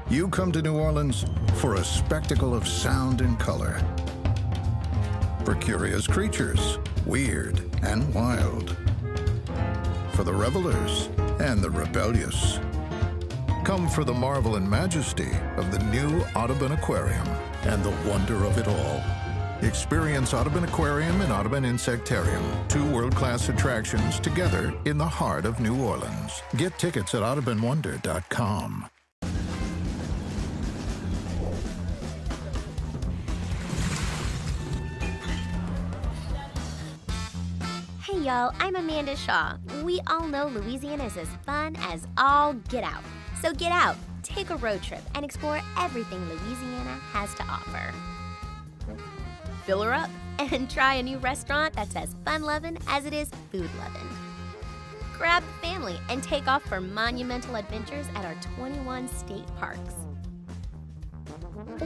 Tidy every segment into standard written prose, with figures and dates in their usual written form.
You come to New Orleans for a spectacle of sound and color. For curious creatures, weird and wild. For the revelers and the rebellious. Come for the marvel and majesty of the new Audubon Aquarium and the wonder of it all. Experience Audubon Aquarium and Audubon Insectarium, two world-class attractions together in the heart of New Orleans. Get tickets at audubonwonder.com. Hey y'all, I'm Amanda Shaw. We all know Louisiana is as fun as all get out. So get out, take a road trip, and explore everything Louisiana has to offer. Fill her up and try a new restaurant that's as fun-loving as it is food-loving. Grab the family and take off for monumental adventures at our 21 state parks.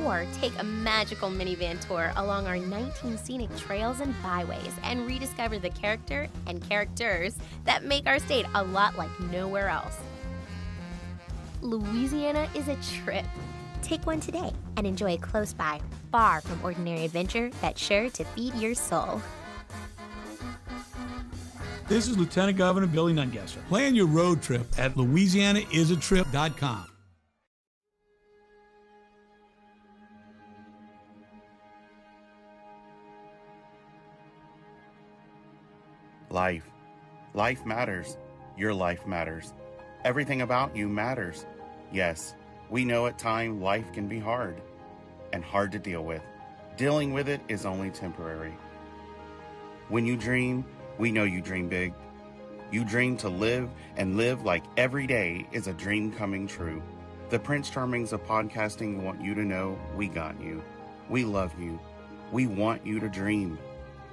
Or take a magical minivan tour along our 19 scenic trails and byways and rediscover the character and characters that make our state a lot like nowhere else. Louisiana is a trip. Take one today and enjoy a close-by, far from ordinary adventure that's sure to feed your soul. This is Lieutenant Governor Billy Nungesser. Plan your road trip at louisianaisatrip.com. Life. Life matters. Your life matters. Everything about you matters. Yes, we know at times life can be hard and hard to deal with. Dealing with it is only temporary. When you dream, we know you dream big. You dream to live and live like every day is a dream coming true. The Prince Charmings of podcasting want you to know we got you. We love you. We want you to dream.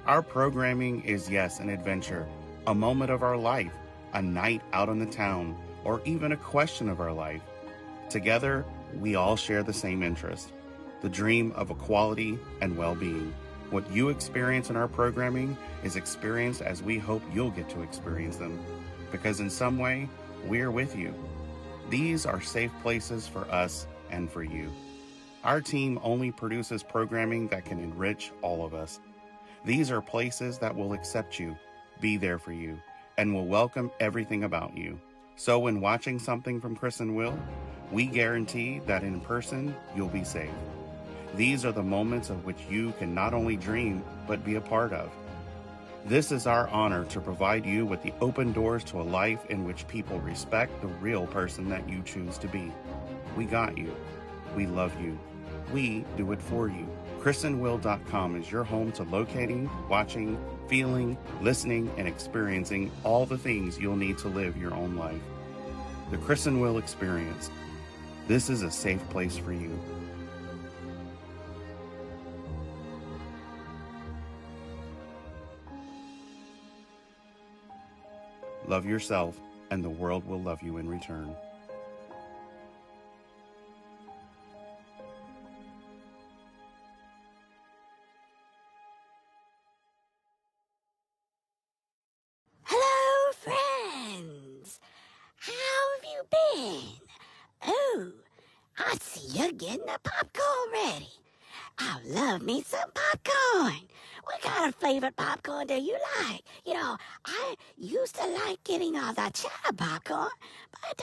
Our programming is, yes, an adventure, a moment of our life, a night out on the town, or even a question of our life. Together, we all share the same interest, the dream of equality and well-being. What you experience in our programming is experienced as we hope you'll get to experience them, because in some way, we're with you. These are safe places for us and for you. Our team only produces programming that can enrich all of us. These are places that will accept you, be there for you, and will welcome everything about you. So when watching something from Chris and Will, we guarantee that in person, you'll be safe. These are the moments of which you can not only dream, but be a part of. This is our honor to provide you with the open doors to a life in which people respect the real person that you choose to be. We got you. We love you. We do it for you. chrisandwill.com is your home to locating, watching, feeling, listening, and experiencing all the things you'll need to live your own life. The Chris and Will Experience. This is a safe place for you. Love yourself, and the world will love you in return. Hello, friends. How have you been? Oh, I see you getting the popcorn ready. I love me some popcorn. What kind of favorite popcorn do you like? You know, I used to like getting all the cheddar popcorn, but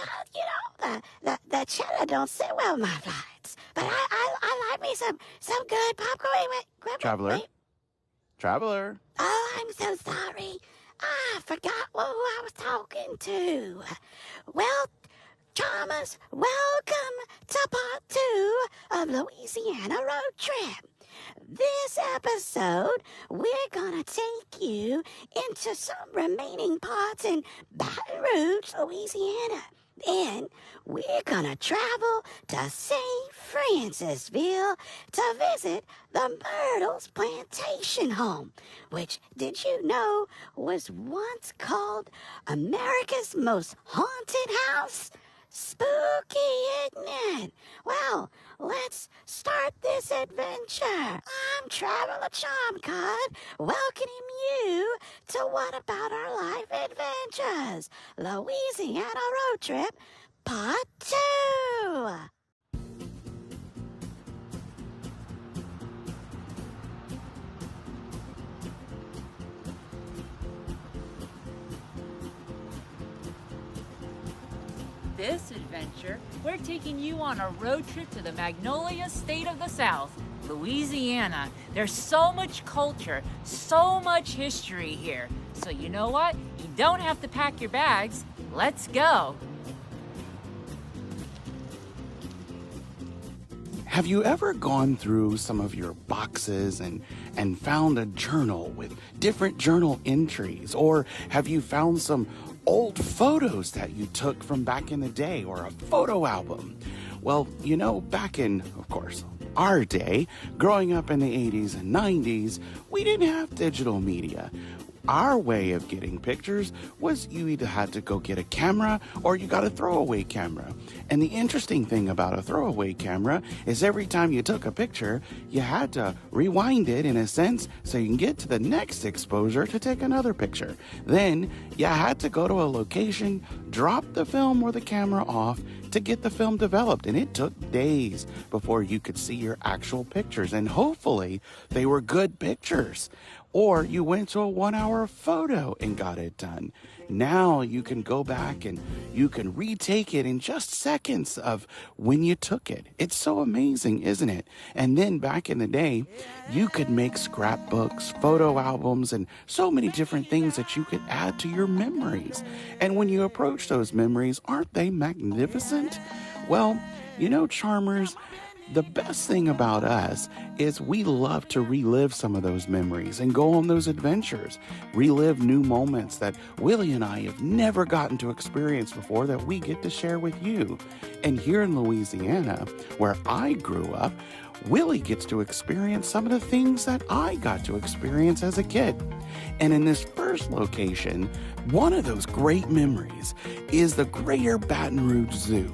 the cheddar don't sit well with my flights. But I like me some good popcorn. Wait, Traveler. Oh, I'm so sorry. I forgot who I was talking to. Well, Charmers, welcome to part 2 of Louisiana Road Trip. This episode, we're gonna take you into some remaining parts in Baton Rouge, Louisiana. Then we're gonna travel to St. Francisville to visit the Myrtles Plantation home, which, did you know, was once called America's most haunted house? Spooky, isn't it? Well, let's start this adventure. I'm Traveler Charmcard, welcoming you to What About Our Life Adventures, Louisiana Road Trip, Part 2. this adventure, we're taking you on a road trip to the Magnolia State of the South, Louisiana. There's so much culture, so much history here. So you know what? You don't have to pack your bags. Let's go. Have you ever gone through some of your boxes and found a journal with different journal entries? Or have you found some old photos that you took from back in the day, or a photo album? Well, you know, back in, of course, our day, growing up in the 80s and 90s, we didn't have digital media. Our way of getting pictures was you either had to go get a camera or you got a throwaway camera. And the interesting thing about a throwaway camera is every time you took a picture, you had to rewind it in a sense so you can get to the next exposure to take another picture. Then you had to go to a location, drop the film or the camera off to get the film developed. And it took days before you could see your actual pictures. And hopefully they were good pictures. Or you went to a 1-hour photo and got it done. Now you can go back and you can retake it in just seconds of when you took it. It's so amazing, isn't it? And then back in the day, you could make scrapbooks, photo albums, and so many different things that you could add to your memories. And when you approach those memories, aren't they magnificent? Well, you know, Charmers, the best thing about us is we love to relive some of those memories and go on those adventures, relive new moments that Willie and I have never gotten to experience before that we get to share with you. And here in Louisiana, where I grew up, Willie gets to experience some of the things that I got to experience as a kid. And in this first location, one of those great memories is the Greater Baton Rouge Zoo.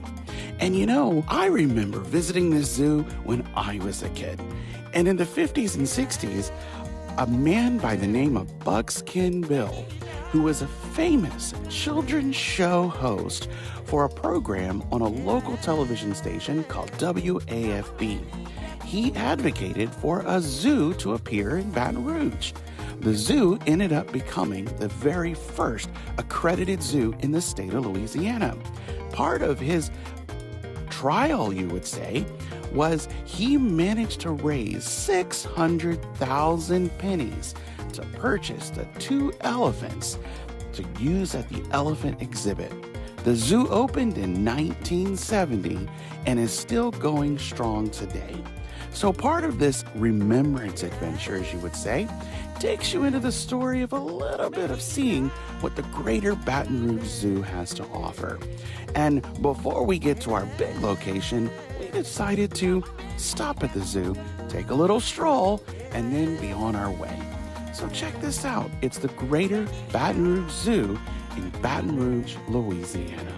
And you know, I remember visiting this zoo when I was a kid. And in the 50s and 60s, a man by the name of Buckskin Bill, who was a famous children's show host for a program on a local television station called WAFB. He advocated for a zoo to appear in Baton Rouge. The zoo ended up becoming the very first accredited zoo in the state of Louisiana. Part of his trial, you would say, was he managed to raise 600,000 pennies to purchase the 2 elephants to use at the elephant exhibit. The zoo opened in 1970 and is still going strong today. So part of this remembrance adventure, as you would say, takes you into the story of a little bit of seeing what the Greater Baton Rouge Zoo has to offer. And before we get to our big location, we decided to stop at the zoo, take a little stroll, and then be on our way. So check this out. It's the Greater Baton Rouge Zoo in Baton Rouge, Louisiana.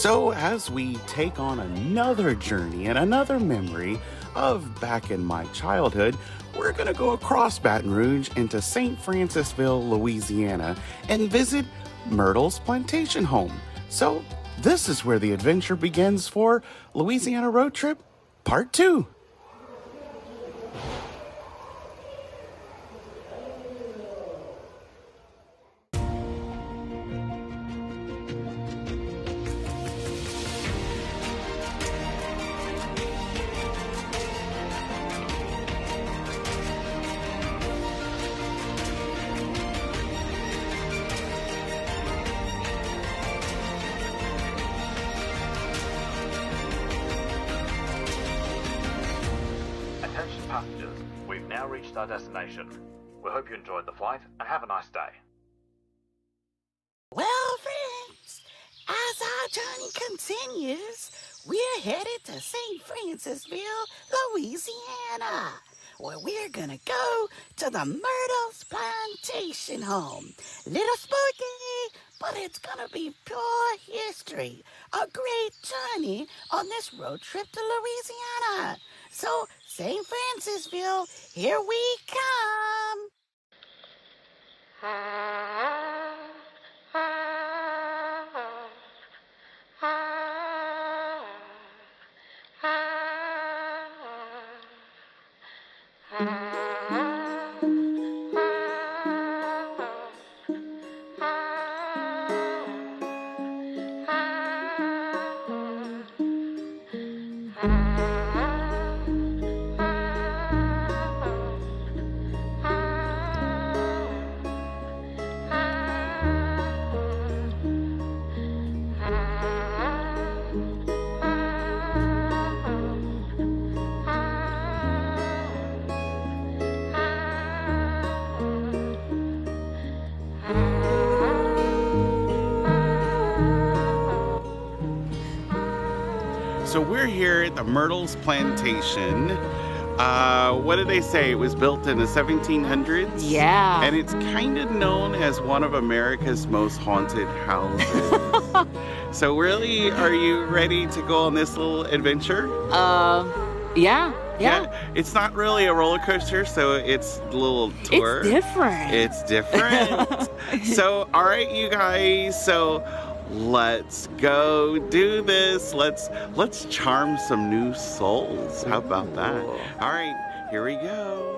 So as we take on another journey and another memory of back in my childhood, we're going to go across Baton Rouge into St. Francisville, Louisiana, and visit Myrtles Plantation home. So this is where the adventure begins for Louisiana Road Trip Part 2. Attention passengers, we've now reached our destination. We hope you enjoyed the flight and have a nice day. Well, friends, as our journey continues, we're headed to St. Francisville, Louisiana, where we're gonna go to the Myrtles Plantation home. Little spooky, but it's gonna be pure history. A great journey on this road trip to Louisiana. So, St. Francisville, here we come. So we're here at the Myrtles Plantation. What did they say? It was built in the 1700s? Yeah. And it's kind of known as one of America's most haunted houses. So really, are you ready to go on this little adventure? Yeah. It's not really a roller coaster, so it's a little tour. It's different. It's different. So, all right, you guys. So let's go do this. Let's charm some new souls. How about that? All right, here we go.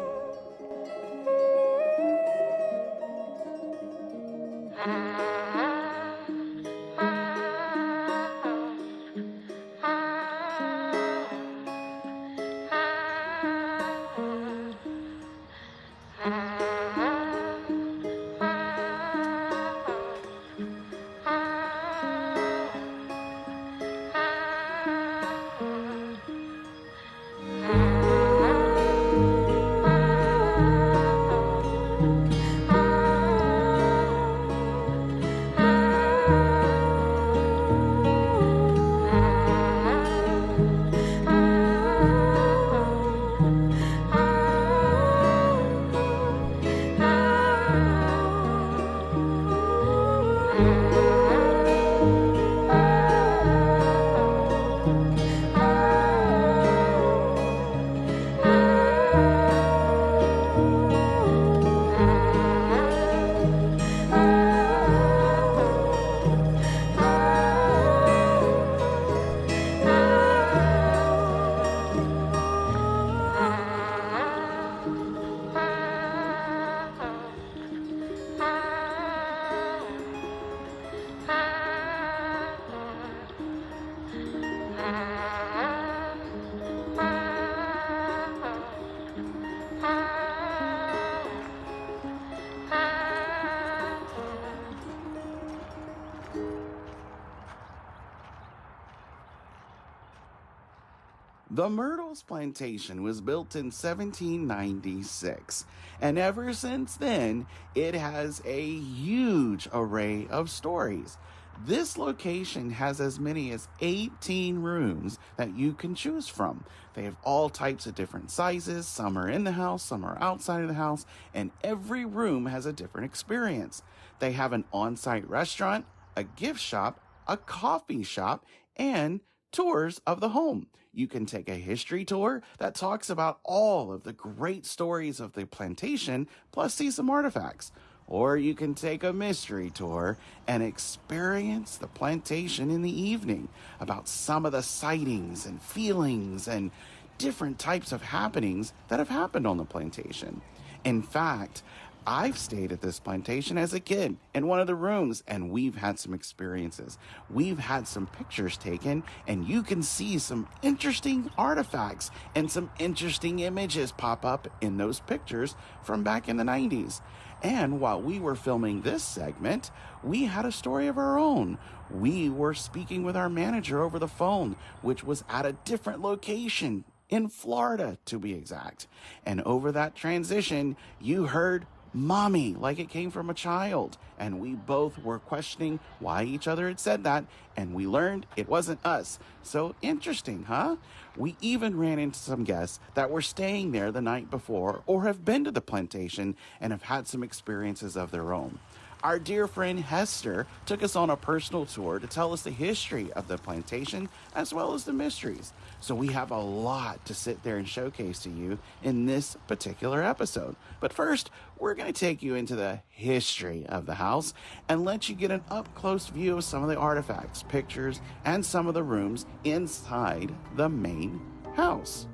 The Myrtles Plantation was built in 1796, and ever since then, it has a huge array of stories. This location has as many as 18 rooms that you can choose from. They have all types of different sizes. Some are in the house, some are outside of the house, and every room has a different experience. They have an on-site restaurant, a gift shop, a coffee shop, and tours of the home. You can take a history tour that talks about all of the great stories of the plantation, plus see some artifacts. Or you can take a mystery tour and experience the plantation in the evening about some of the sightings and feelings and different types of happenings that have happened on the plantation. In fact, I've stayed at this plantation as a kid in one of the rooms, and we've had some experiences. We've had some pictures taken, and you can see some interesting artifacts and some interesting images pop up in those pictures from back in the 90s. And while we were filming this segment, we had a story of our own. We were speaking with our manager over the phone, which was at a different location in Florida, to be exact. And over that transition, you heard mommy like it came from a child. And we both were questioning why each other had said that, and we learned it wasn't us. So interesting, huh? We even ran into some guests that were staying there the night before or have been to the plantation and have had some experiences of their own. Our dear friend Hester took us on a personal tour to tell us the history of the plantation as well as the mysteries. So we have a lot to sit there and showcase to you in this particular episode. But first, we're going to take you into the history of the house and let you get an up-close view of some of the artifacts, pictures, and some of the rooms inside the main house.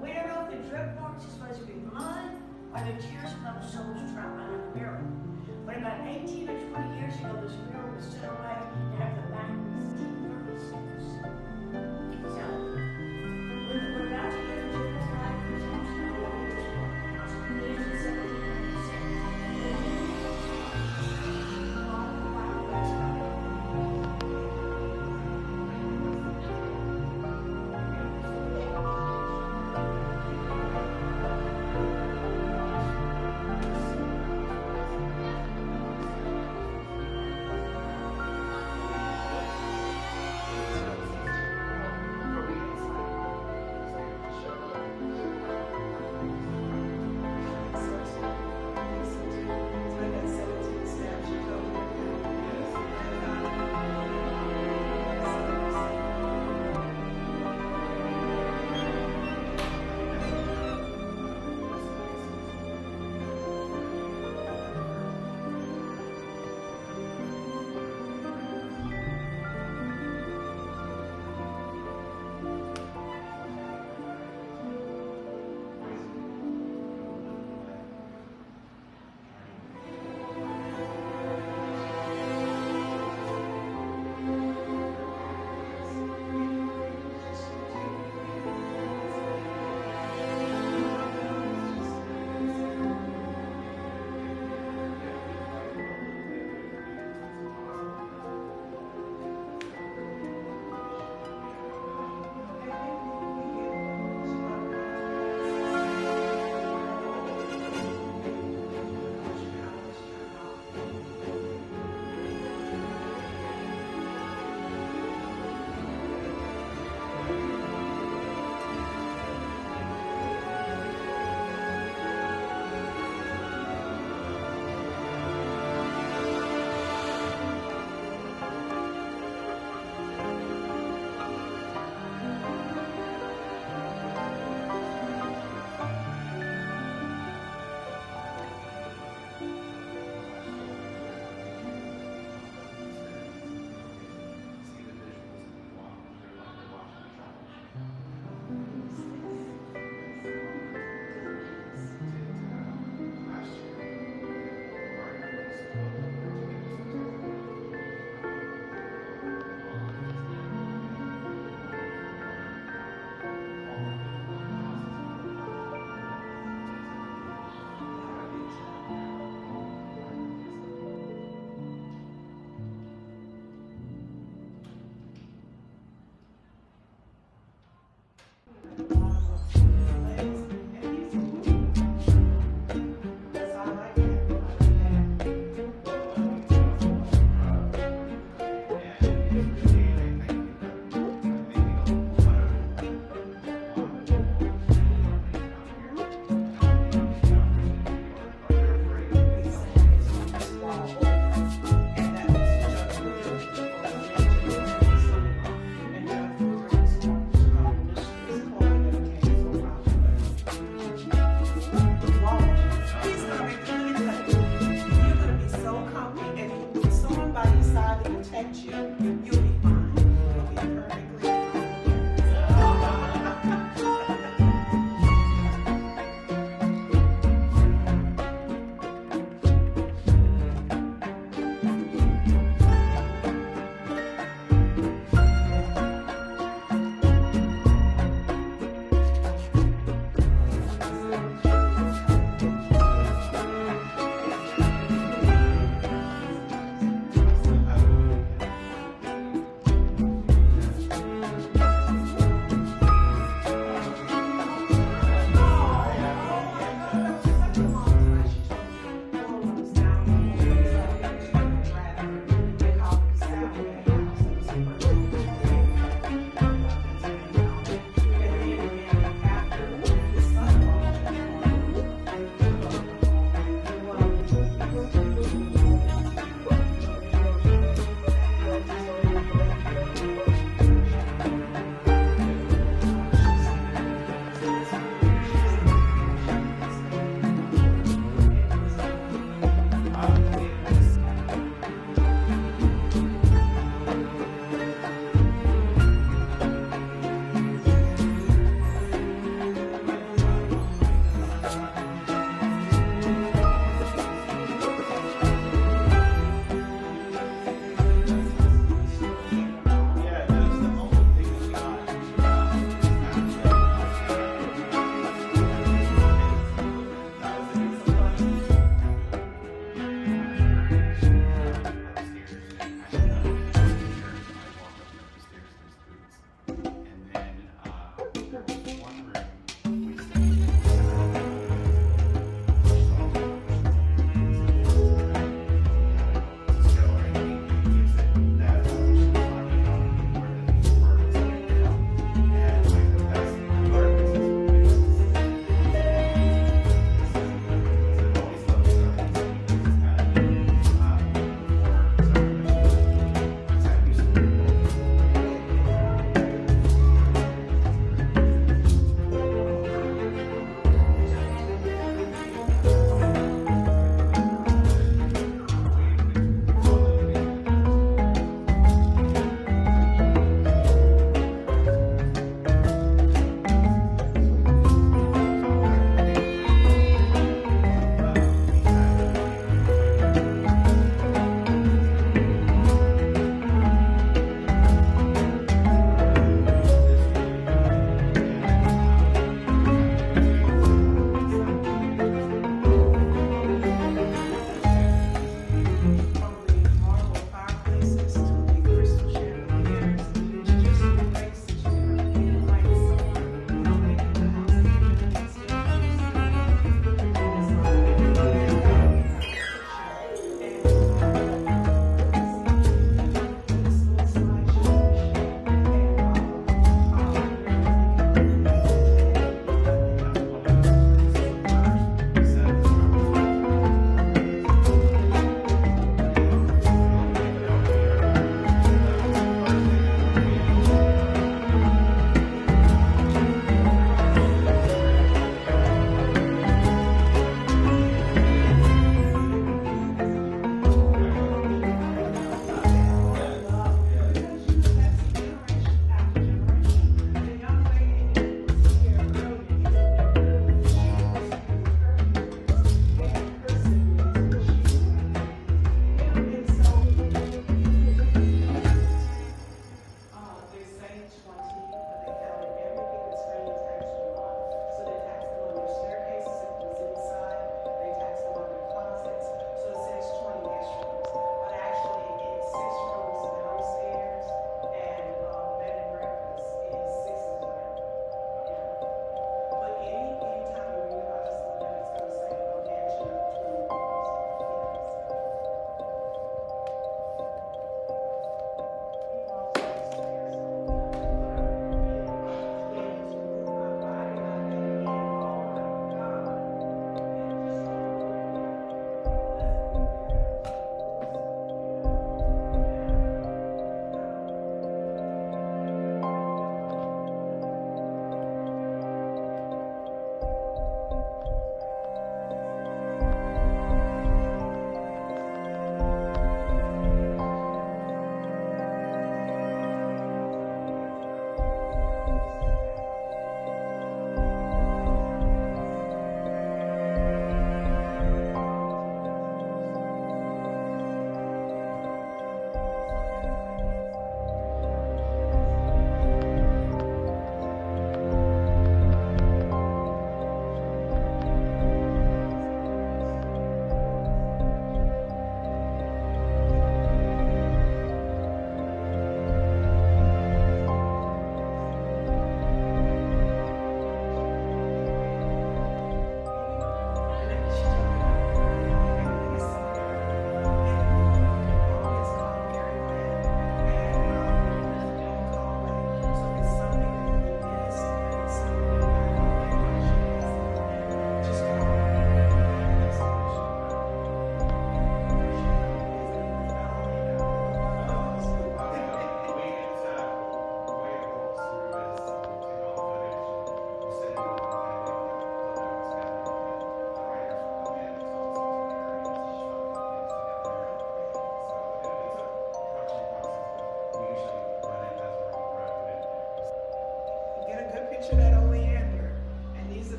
We don't know if the drip marks are supposed to be mud or the tears from the souls trapped behind the mirror. But about 18 or 20 years ago, this mirror was set away to have the back of the so, when we're about to get into the flag protection of the years in 1796,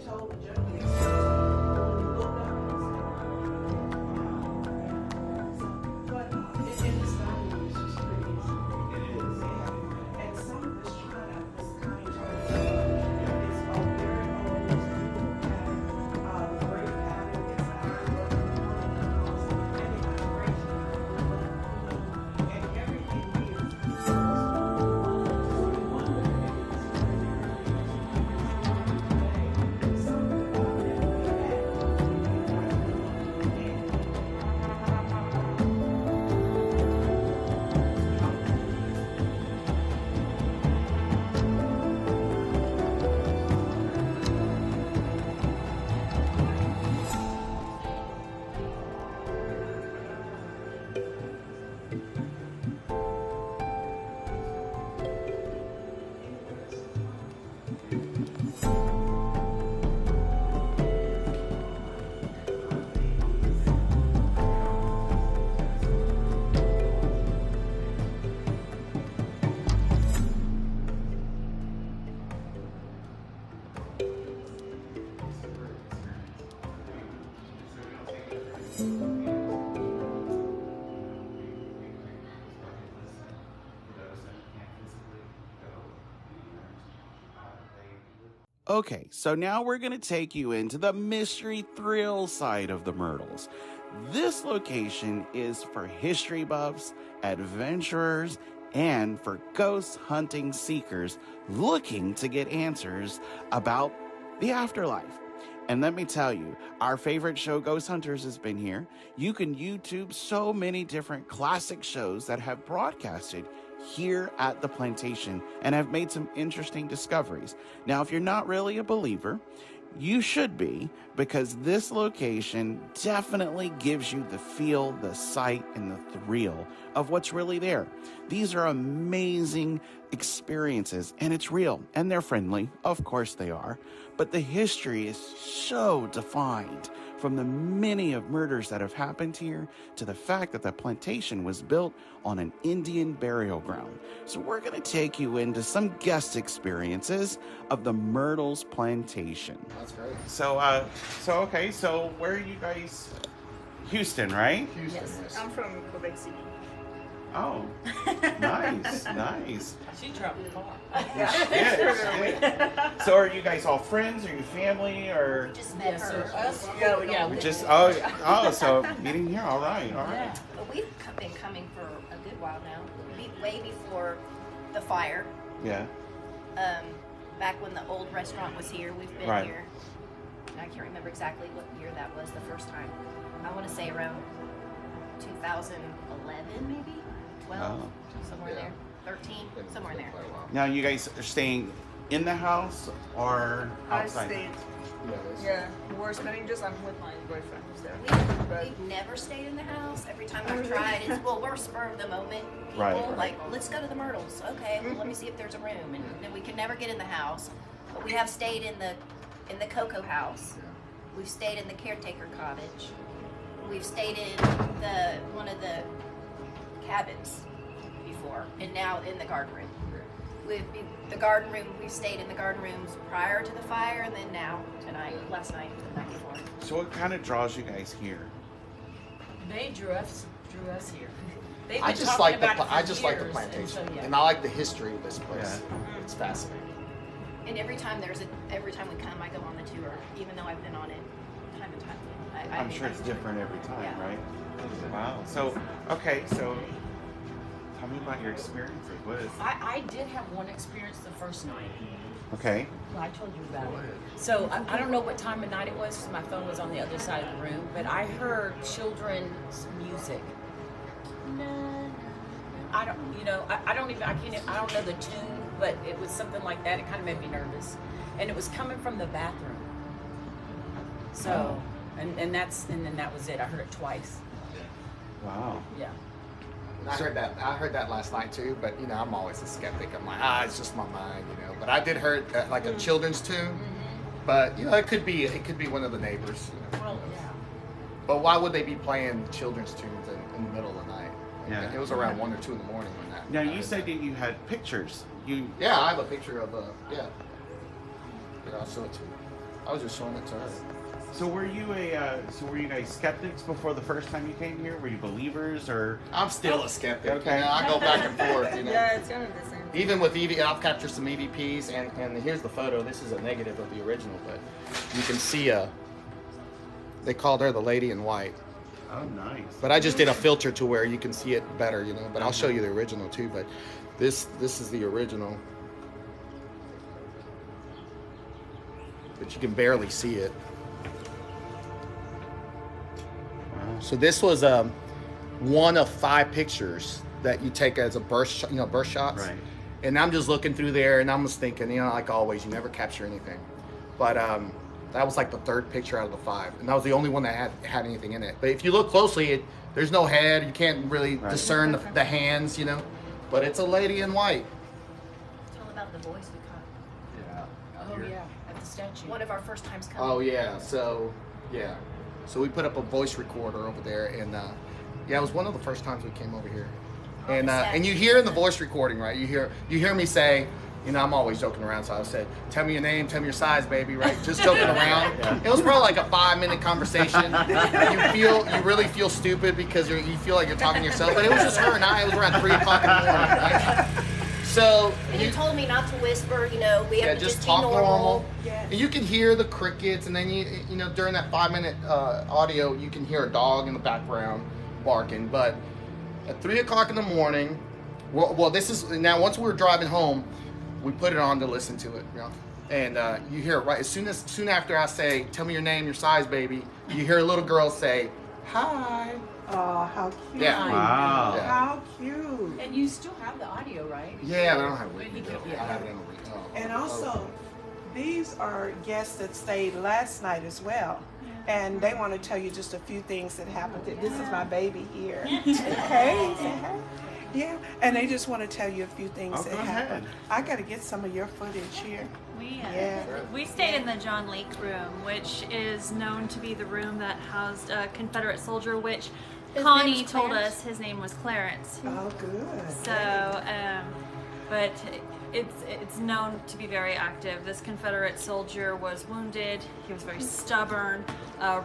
been told the general experience. Looked up and said, but in this document, it's just pretty easy. It is. And some of this China, this kind of it's all very old, and great pattern design, and they have great and everything is. Okay, so now we're going to take you into the mystery thrill side of the Myrtles. This location is for history buffs, adventurers, and for ghost hunting seekers looking to get answers about the afterlife. And let me tell you, our favorite show, Ghost Hunters, has been here. You can YouTube so many different classic shows that have broadcasted here at the plantation and have made some interesting discoveries. Now, if you're not really a believer, you should be, because this location definitely gives you the feel, the sight, and the thrill of what's really there. These are amazing experiences, and it's real, and they're friendly. Of course they are. But the history is so defined, from the many of murders that have happened here to the fact that the plantation was built on an Indian burial ground. So we're going to take you into some guest experiences of the Myrtles Plantation. That's great. So where are you guys? Houston, right? Houston. Yes, I'm from Quebec City. Oh, nice. She traveled far. Yeah. So are you guys all friends? Are you family or? Just met her. Yeah. So meeting here. All right. Yeah. But we've been coming for a good while now. Way before the fire. Yeah. Back when the old restaurant was here, we've been here. I can't remember exactly what year that was the first time. I want to say around 2011, maybe 12, somewhere there. 13, somewhere there. Now you guys are staying in the house or outside? I stayed. Yeah, we're spending I'm with my boyfriend who's there. We've never stayed in the house. Every time I've tried, we're spur of the moment people. Right. Like, let's go to the Myrtles. Okay, well, let me see if there's a room. And then we can never get in the house. But we have stayed in the Cocoa House. We've stayed in the caretaker cottage. We've stayed in one of the cabins before, and now in the garden room. We've stayed in the garden rooms prior to the fire, and then now, last night, the night before. So what kind of draws you guys here? They drew us here. I just like the plantation, and I like the history of this place. Yeah. It's fascinating. And every time we come, I go on the tour, even though I've been on it time and time again. I'm sure it's different every time, Yeah. right? Wow. So tell me about your experiences. What is? I did have one experience the first night. Okay. Well, I told you about it. So I don't know what time of night it was because my phone was on the other side of the room, but I heard children's music. I don't know the tune, but it was something like that. It kind of made me nervous, and it was coming from the bathroom. So, and then that was it. I heard it twice. Wow. Yeah. I heard that last night too, but I'm always a skeptic. I'm like, it's just my mind, But I did hear like a children's tune, but it could be one of the neighbors. Well, yeah. But why would they be playing children's tunes in the middle of the night? Yeah. It was around 1 or 2 in the morning when that. Now you said that you had pictures. Yeah, I have a picture of I'll show it to you. I was just showing it to her. So were you guys skeptics before the first time you came here? Were you believers or? I'm still a skeptic. Okay. You know, I go back and forth. You know. Yeah, it's kind of the same. Even with I've captured some EVPs, and here's the photo. This is a negative of the original, but you can see they called her the lady in white. Oh, nice. But I just did a filter to where you can see it better, you know. But I'll show you the original too. But this is the original. But you can barely see it. So this was one of 5 pictures that you take as a birth shots. Right. And I'm just looking through there, and I'm just thinking, you know, like always, you never capture anything. But that was like the 3rd picture out of the 5, and that was the only one that had anything in it. But if you look closely, there's no head. You can't really discern the hands, you know. But it's a lady in white. Tell about the voice we caught. Yeah. Oh yeah, at the statue. One of our first times coming. Oh yeah. So yeah. So we put up a voice recorder over there, and yeah, it was one of the first times we came over here. And you hear in the voice recording, right? You hear me say, you know, I'm always joking around, so I said, "Tell me your name, tell me your size, baby," right? Just joking around. Yeah. It was probably like a 5-minute conversation. You really feel stupid because you feel like you're talking to yourself, but it was just her and I. It was around 3 o'clock in the morning, right? So and you told me not to whisper, you know, we have to just talk be normal. Yeah. And you can hear the crickets, and then you know during that 5-minute audio, you can hear a dog in the background barking. But at 3 o'clock in the morning, well, this is now once we were driving home, we put it on to listen to it, you know, and you hear it right soon after I say, "Tell me your name, your size, baby." You hear a little girl say, "Hi." Oh, how cute. Yeah. Wow. Yeah. How cute. And you still have the audio, right? Yeah, but I don't have it. Yeah. I have it in the And also, these are guests that stayed last night as well. And they want to tell you just a few things that happened. This is my baby here. Hey, say hey. Yeah, and they just want to tell you a few things that happened. I got to get some of your footage here. We stayed in the John Lake room, which is known to be the room that housed a Confederate soldier, which Connie told us his name was Clarence. Oh, good. So, but it's known to be very active. This Confederate soldier was wounded. He was very stubborn,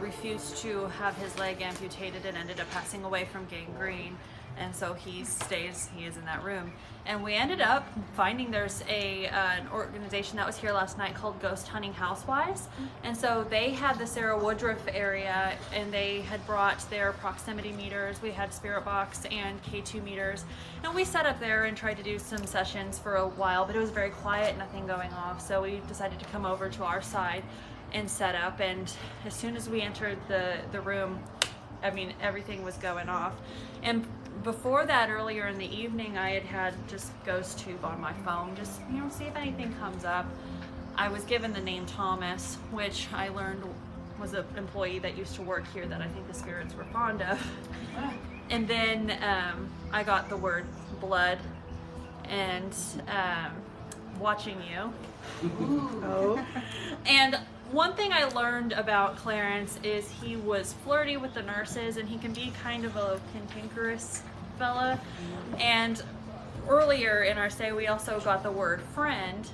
refused to have his leg amputated, and ended up passing away from gangrene. And so he is in that room. And we ended up finding there's an organization that was here last night called Ghost Hunting Housewives. And so they had the Sarah Woodruff area, and they had brought their proximity meters. We had Spirit Box and K2 meters. And we sat up there and tried to do some sessions for a while, but it was very quiet, nothing going off. So we decided to come over to our side and set up. And as soon as we entered the room, I mean, everything was going off. And before that, earlier in the evening, I had just Ghost Tube on my phone, just, you know, see if anything comes up. I was given the name Thomas, which I learned was an employee that used to work here that I think the spirits were fond of. And then I got the word blood and watching you. Oh. And one thing I learned about Clarence is he was flirty with the nurses, and he can be kind of a cantankerous fella. And earlier in our stay, we also got the word friend,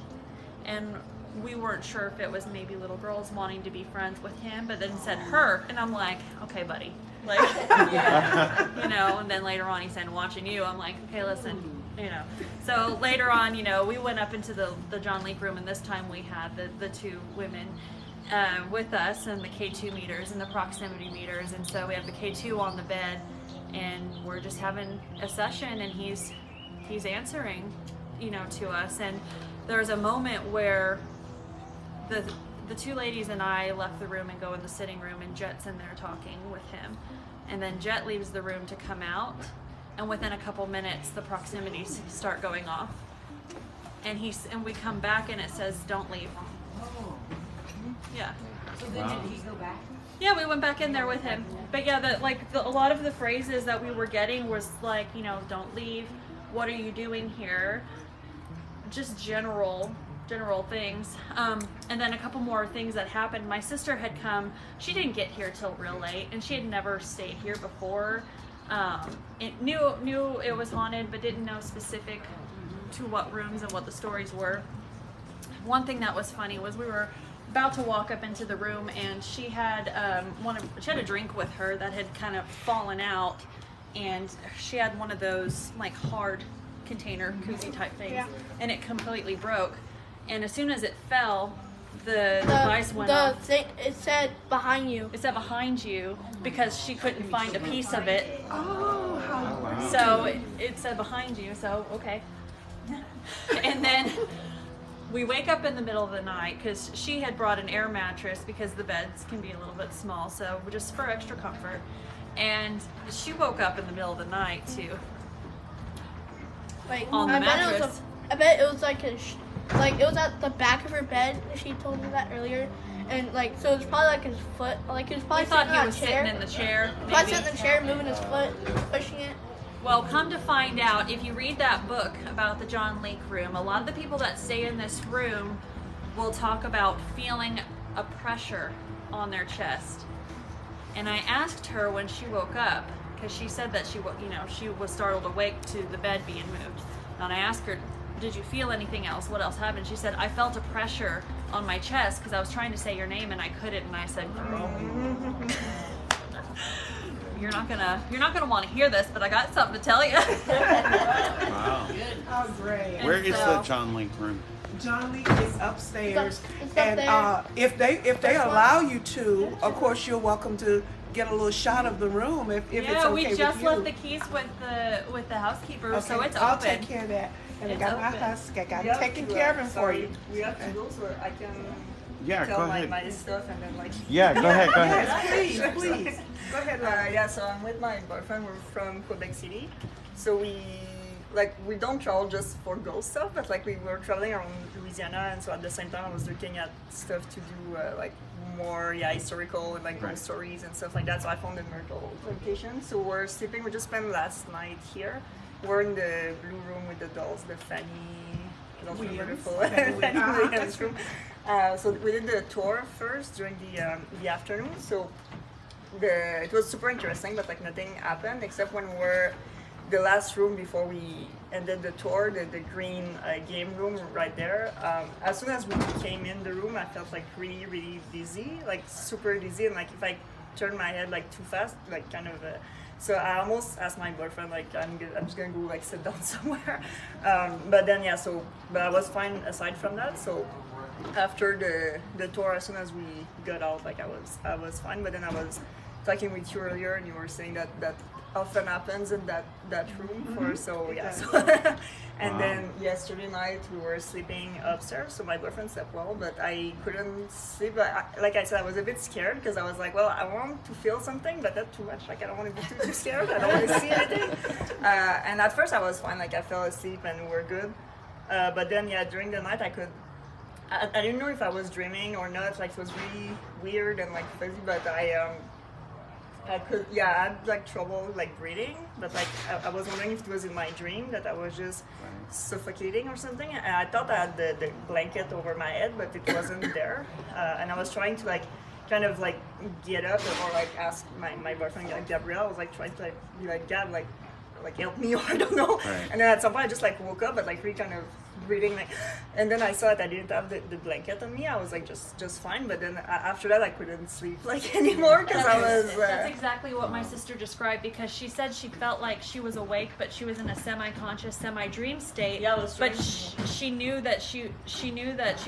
and we weren't sure if it was maybe little girls wanting to be friends with him, but then said her, and I'm like, okay, buddy. Like, you know, and then later on he said, watching you. I'm like, okay, listen, you know. So later on, you know, we went up into the John Lake room, and this time we had the 2 women with us, and the K2 meters and the proximity meters. And so we have the K2 on the bed, and we're just having a session, and he's answering, you know, to us. And there's a moment where the 2 ladies and I left the room and go in the sitting room, and Jet's in there talking with him. And then Jet leaves the room to come out, and within a couple minutes the proximities start going off. And we come back, and it says, "Don't leave." Yeah. So then did he go back? Yeah, we went back in there with him. But yeah, a lot of the phrases that we were getting was like, you know, don't leave, what are you doing here? Just general things. And then a couple more things that happened. My sister had come, she didn't get here till real late, and she had never stayed here before. Knew it was haunted, but didn't know specific to what rooms and what the stories were. One thing that was funny was we were about to walk up into the room, and she had she had a drink with her that had kind of fallen out, and she had one of those like hard container koozie type things, and it completely broke. And as soon as it fell, the device went off. It said behind you. It said behind you because she couldn't find a piece of it. Oh, how wow. So it said behind you. So okay. And then we wake up in the middle of the night because she had brought an air mattress because the beds can be a little bit small, so just for extra comfort. And she woke up in the middle of the night too. Like on the mattress. I bet it was like it was at the back of her bed. She told me that earlier, and like so it was probably like his foot. Like he was probably thought sitting he was chair. sitting in the chair. Probably sitting in the chair, moving his foot, pushing it. Well, come to find out, if you read that book about the John Lake room, a lot of the people that stay in this room will talk about feeling a pressure on their chest. And I asked her when she woke up, because she said that she was startled awake to the bed being moved. And I asked her, did you feel anything else? What else happened? She said, I felt a pressure on my chest because I was trying to say your name and I couldn't. And I said, girl, you're not gonna want to hear this, but I got something to tell you. Wow. How great. Where is the John Lake room? John Lake is upstairs, It's and up if they allow you to, of course you're welcome to get a little shot of the room if it's okay with you. We just left the keys with the housekeeper, so it's I'll open. take care of that. And It's I got my open. husky. I got taking care of him for you. We have to go so I can Yeah, tell go ahead. my stuff and then like. Yeah, go ahead. Yes, please. Go ahead, Lauren. Yeah, so I'm with my boyfriend. We're from Quebec City, so we don't travel just for ghost stuff, but like we were traveling around Louisiana, and so at the same time I was looking at stuff to do like more historical and like ghost stories and stuff like that. So I found the Myrtles Plantation. So we're sleeping. We just spent last night here. We're in the blue room with the dolls, the Fanny. Those were beautiful. Fanny Williams room. So we did the tour first during the afternoon. So it was super interesting, but like nothing happened except when we're the last room before we ended the tour, the green game room right there. As soon as we came in the room, I felt like really, really dizzy, like super dizzy, and like if I turned my head like too fast, like kind of. So I almost asked my boyfriend, like I'm just gonna go like sit down somewhere. But then but I was fine aside from that. So after the tour, as soon as we got out, like I was fine. But then I was talking with you earlier, and you were saying that often happens in that room for and then yesterday night we were sleeping upstairs, so my boyfriend slept well, but I couldn't sleep. Like I said, I was a bit scared because I was like, well, I want to feel something, but not too much. Like I don't want to be too scared. I don't want to see anything. And at first I was fine. Like I fell asleep and we're good. But then during the night I didn't know if I was dreaming or not. Like it was really weird and like fuzzy, but I had like trouble like breathing, but like I was wondering if it was in my dream that I was just suffocating or something, and I thought I had the blanket over my head, but it wasn't there, and I was trying to like kind of like get up or like ask my boyfriend Gabriel. I was like trying to like be like, Gab, like help me, or I don't know. Right. And then at some point I just like woke up, but like really kind of breathing like, and then I saw that I didn't have the blanket on me. I was like just fine, but then after that I couldn't sleep like anymore because I was. That's exactly what my sister described, because she said she felt like she was awake, but she was in a semi-conscious, semi-dream state. Yeah, it was but she knew that she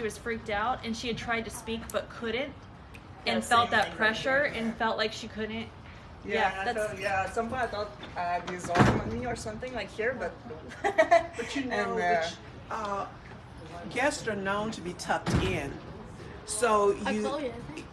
was freaked out, and she had tried to speak but couldn't, and felt that pressure and felt like she couldn't. At some point I thought I had this arm on me or something like here, but but you know, guests are known to be tucked in, so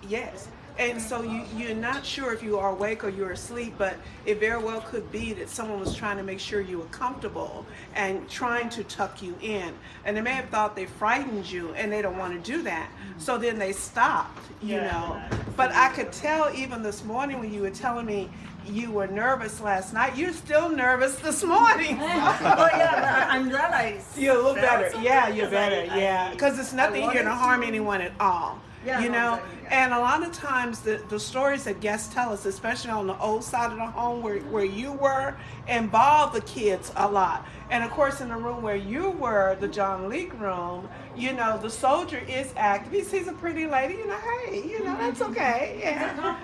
yes, and so you're not sure if you are awake or you're asleep, but it very well could be that someone was trying to make sure you were comfortable and trying to tuck you in, and they may have thought they frightened you and they don't want to do that, so then they stopped, you know. But I could tell even this morning when you were telling me you were nervous last night, you're still nervous this morning. I'm glad you're a little better. Yeah, you're better. Yeah, because it's nothing here to harm anyone at all. you know. And a lot of times the stories that guests tell us, especially on the old side of the home where you were, involve the kids a lot. And of course, in the room where you were, the John Leake room, you know, the soldier is active. He sees a pretty lady, you know, hey, you know, that's okay. Yeah.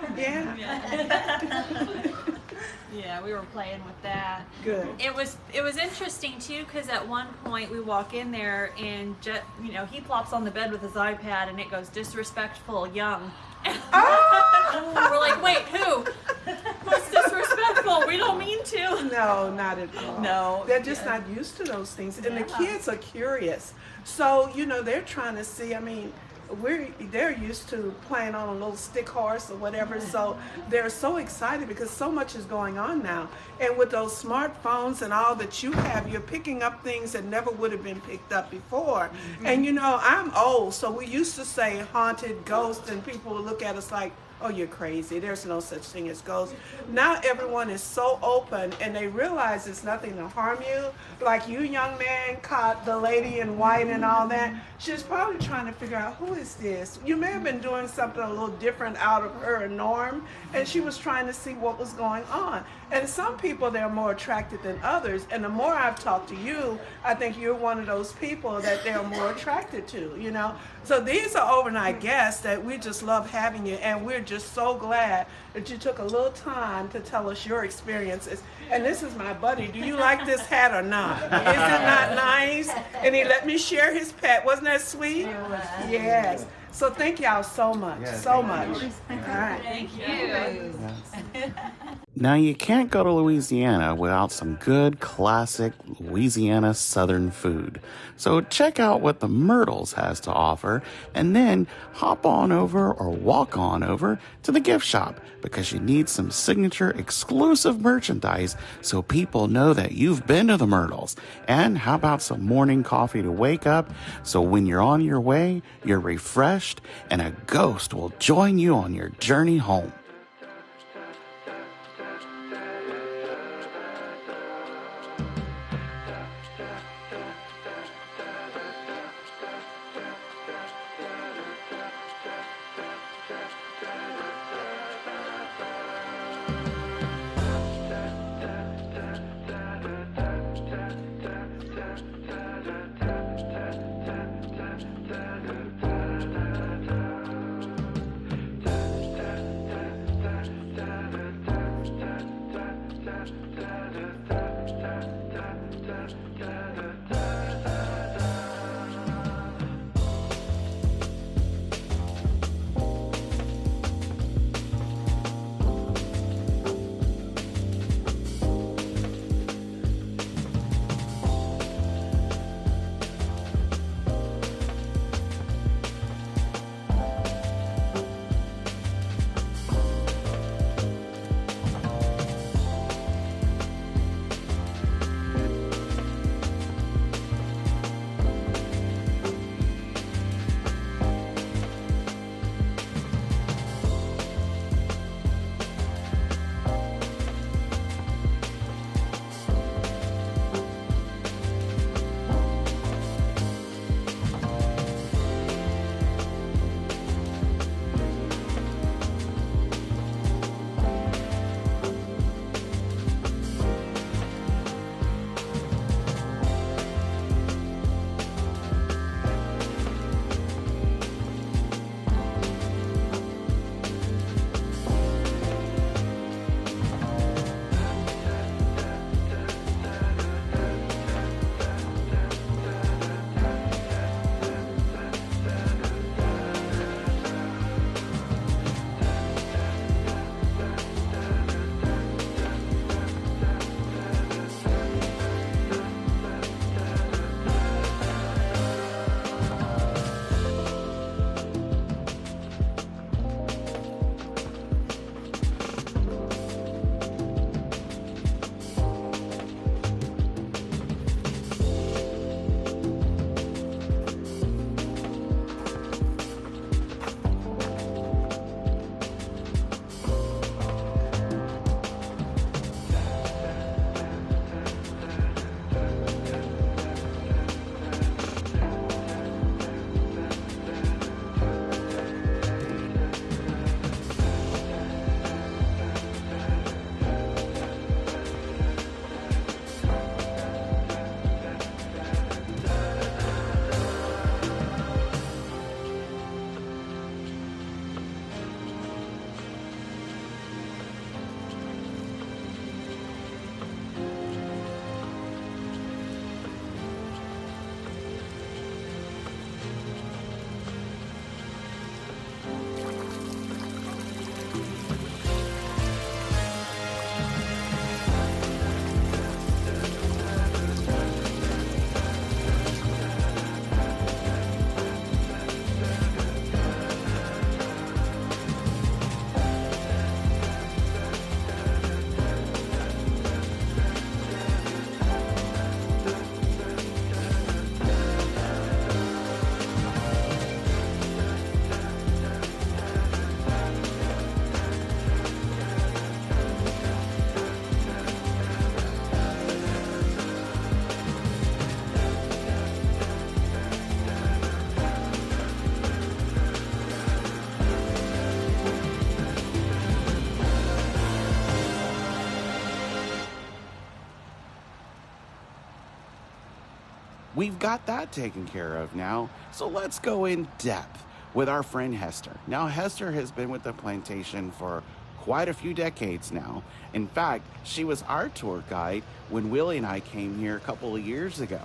Yeah, we were playing with that. Good. It was interesting too, because at one point we walk in there and you know, he plops on the bed with his iPad and it goes disrespectful young. We're like, wait, who? Who's disrespectful? We don't mean to. No, not at all. No. They're just not used to those things. And the kids are curious. So, you know, they're trying to see, I mean, they're used to playing on a little stick horse or whatever, so they're so excited because so much is going on now. And with those smartphones and all that you have, you're picking up things that never would have been picked up before. And you know, I'm old, so we used to say haunted, ghost, and people would look at us like, oh, you're crazy. There's no such thing as ghosts. Now everyone is so open and they realize it's nothing to harm you. Like you, young man, caught the lady in white and all that. She's probably trying to figure out, who is this? You may have been doing something a little different out of her norm, and she was trying to see what was going on. And some people, they're more attracted than others. And the more I've talked to you, I think you're one of those people that they're more attracted to, you know? So these are overnight guests that we just love having you, and we're just so glad that you took a little time to tell us your experiences. And this is my buddy. Do you like this hat or not? Is it not nice? And he let me share his pet. Wasn't that sweet? Yes. So thank y'all so much, so much. All right. Thank you. Now, you can't go to Louisiana without some good, classic Louisiana Southern food. So check out what the Myrtles has to offer, and then hop on over or walk on over to the gift shop, because you need some signature exclusive merchandise so people know that you've been to the Myrtles. And how about some morning coffee to wake up, so when you're on your way, you're refreshed and a ghost will join you on your journey home. we've got that taken care of now. So let's go in depth with our friend Hester. Now, Hester has been with the plantation for quite a few decades now. In fact, she was our tour guide when Willie and I came here a couple of years ago.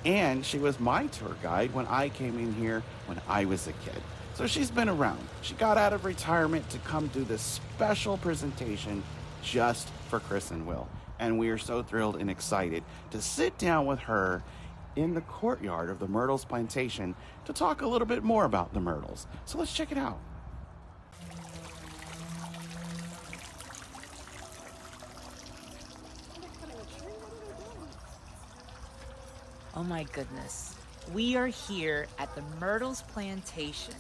And she was my tour guide when I came in here when I was a kid. So she's been around. She got out of retirement to come do this special presentation just for Chris and Will. And we are so thrilled and excited to sit down with her in the courtyard of the Myrtles Plantation to talk a little bit more about the Myrtles. So let's check it out. Oh my goodness. We are here at the Myrtles Plantation,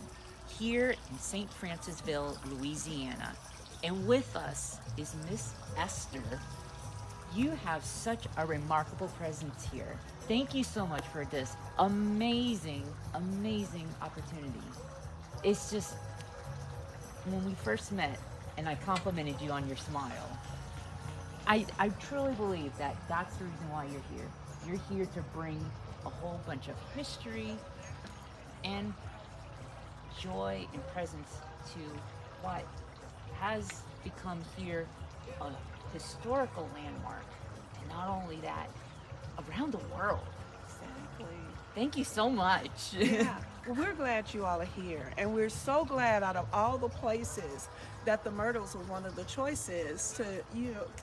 here in St. Francisville, Louisiana. And with us is Miss Esther. You have such a remarkable presence here. Thank you so much for this amazing, amazing opportunity. It's just, when we first met and I complimented you on your smile, I truly believe that that's the reason why you're here. You're here to bring a whole bunch of history and joy and presence to what has become here a historical landmark. And not only that, around the world. Exactly. Thank you so much. Yeah, well, we're glad you all are here, and we're so glad out of all the places that the Myrtles was one of the choices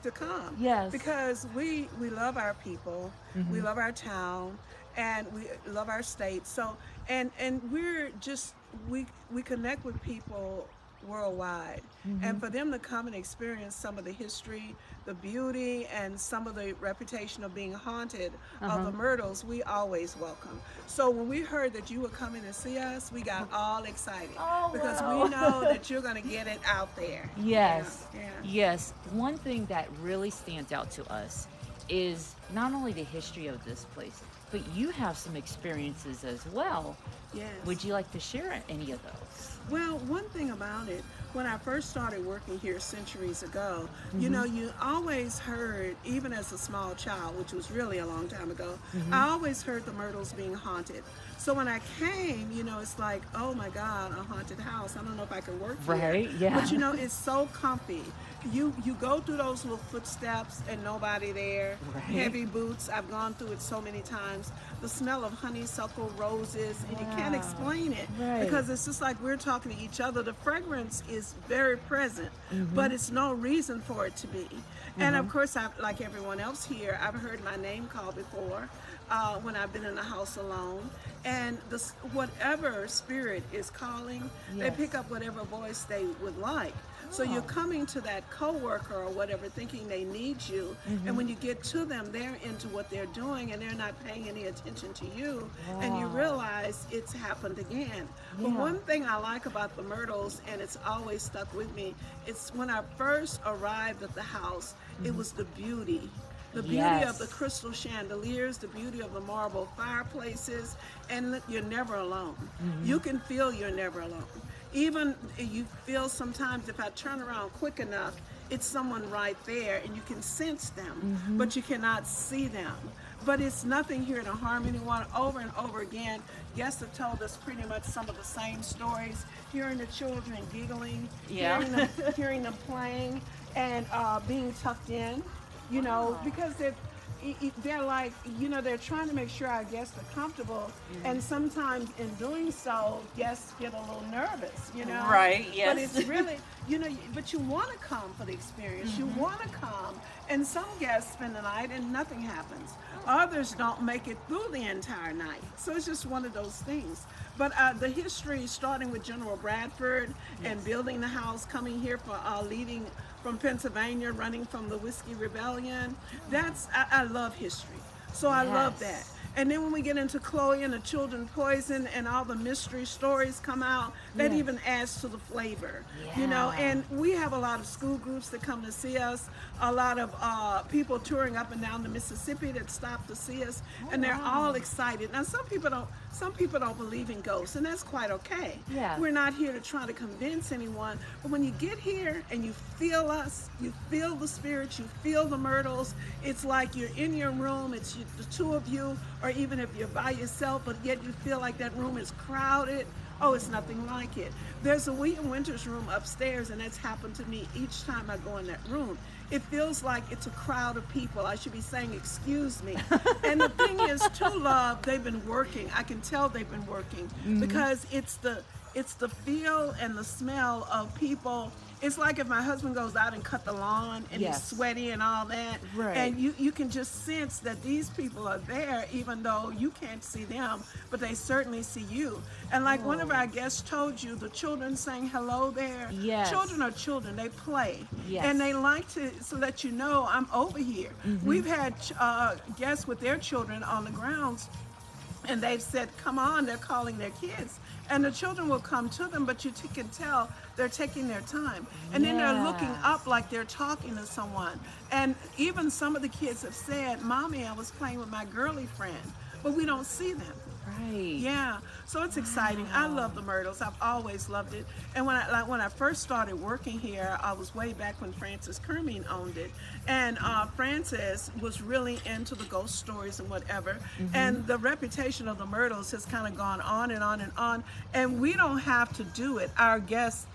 to come. Yes. Because we love our people, we love our town, and we love our state. So and we're just we connect with people worldwide, and for them to come and experience some of the history, the beauty, and some of the reputation of being haunted of the Myrtles, we always welcome. So when we heard that you were coming to see us, we got all excited because we know that you're going to get it out there. Yes. Yeah. Yes. One thing that really stands out to us is not only the history of this place, but you have some experiences as well. Yes. Would you like to share any of those? Well, one thing about it, when I first started working here centuries ago, you know, you always heard, even as a small child, which was really a long time ago, I always heard the Myrtles being haunted. So when I came, you know, it's like, oh my God, a haunted house. I don't know if I can work here. Right, yeah. But you know, it's so comfy. You go through those little footsteps and nobody there. Right. Heavy boots. I've gone through it so many times. The smell of honeysuckle roses, and you can't explain it because it's just like we're talking to each other. The fragrance is very present, but it's no reason for it to be. And of course, like everyone else here, I've heard my name called before when I've been in the house alone. And whatever spirit is calling, they pick up whatever voice they would like. So you're coming to that coworker or whatever thinking they need you, and when you get to them, they're into what they're doing and they're not paying any attention to you, and you realize it's happened again. But one thing I like about the Myrtles, and it's always stuck with me, it's when I first arrived at the house, it was the beauty. The beauty of the crystal chandeliers, the beauty of the marble fireplaces, and you're never alone. You can feel you're never alone. Even you feel sometimes if I turn around quick enough, it's someone right there and you can sense them, but you cannot see them. But it's nothing here to harm anyone. Over and over again, guests have told us pretty much some of the same stories, hearing the children giggling, hearing them playing, and being tucked in, you know, because they're like, you know, they're trying to make sure our guests are comfortable, and sometimes in doing so, guests get a little nervous, you know? Right, yes. But it's really, you know, but you want to come for the experience. You want to come, and some guests spend the night and nothing happens. Others don't make it through the entire night. So it's just one of those things. But the history, starting with General Bradford and building the house, coming here for leading from Pennsylvania, running from the Whiskey Rebellion. I love history. So I love that. And then when we get into Chloe and the children poison and all the mystery stories come out, that even adds to the flavor, you know. And we have a lot of school groups that come to see us, a lot of people touring up and down the Mississippi that stop to see us, and they're all excited. Now, some people some people don't believe in ghosts, and that's quite okay. Yeah. We're not here to try to convince anyone, but when you get here and you feel us, you feel the spirits, you feel the Myrtles, it's like you're in your room, it's the two of you, or even if you're by yourself, but yet you feel like that room is crowded. Oh, it's nothing like it. There's a William Winters room upstairs, and that's happened to me each time I go in that room. It feels like it's a crowd of people. I should be saying, excuse me. And the thing is, to Love, they've been working. I can tell they've been working because it's the feel and the smell of people. It's like if my husband goes out and cut the lawn and he's sweaty and all that. Right. And you can just sense that these people are there even though you can't see them, but they certainly see you. And like one of our guests told you, the children saying hello there. Yes. Children are children, they play. Yes. And they like to let you know I'm over here. We've had guests with their children on the grounds, and they've said, come on, they're calling their kids. And the children will come to them, but you can tell they're taking their time. And then they're looking up like they're talking to someone. And even some of the kids have said, Mommy, I was playing with my girly friend, but we don't see them. Right. Yeah, so it's exciting. I love the Myrtles. I've always loved it. And when I first started working here, I was way back when Frances Kermine owned it. And Frances was really into the ghost stories and whatever. And the reputation of the Myrtles has kind of gone on and on and on. And we don't have to do it. Our guests